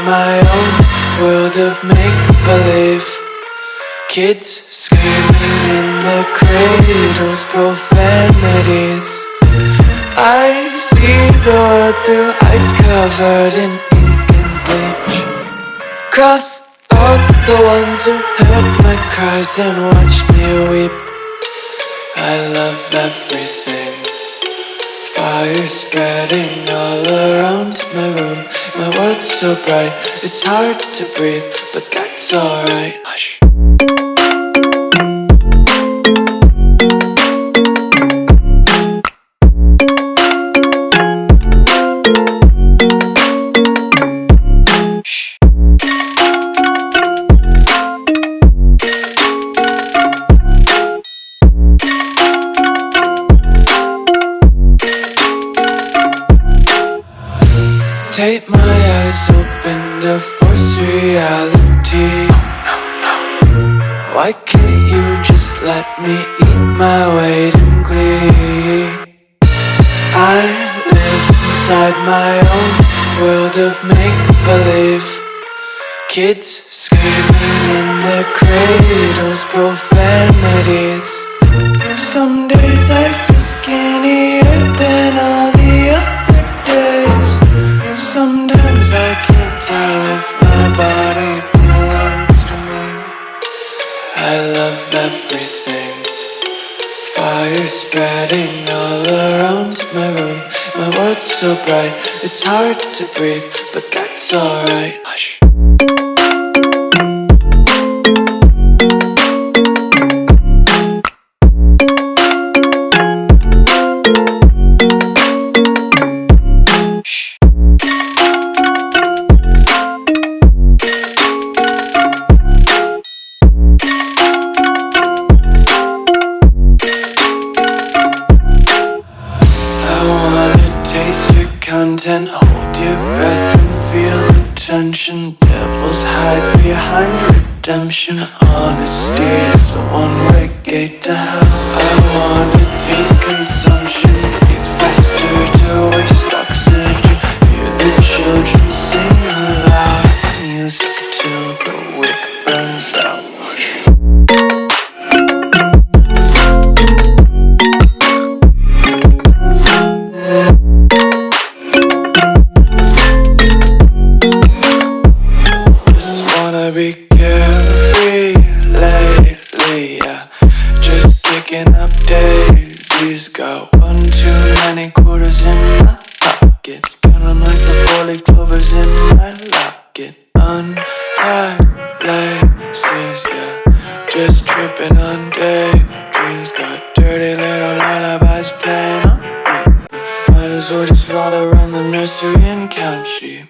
my own world of make-believe. Kids screaming in the cradles, profanities. I see the world through ice covered in ink and bleach. Cross out the ones who heard my cries and watched me weep. I love everything. Fire spreading all around my room. My world's so bright, it's hard to breathe, but that's alright. Hush. Tape my eyes open to force reality. Why can't you just let me eat my weight in glee? I live inside my own world of make-believe. Kids screaming in their cradles, profanities. Some days I feel skinnier than all the other days. Sometimes I can't tell if my body belongs to me. I love everything. Fire spreading all around my room. My world's so bright, it's hard to breathe, but that's alright. Hush. Content, hold your breath and feel the tension. Devils hide behind redemption. Honesty is a one-way gate to hell. I wanna taste consumption, breathe faster to waste oxygen. Hear the children sing aloud. It's music till the wick burns out. Be carefree lately, yeah. Just picking up daisies. Got one too many quarters in my pockets. Counting like the 4-leaf clovers in my locket. Untied laces, yeah. Just tripping on daydreams. Got dirty little lullabies playing on repeat. Might as well just ride around the nursery and count sheep.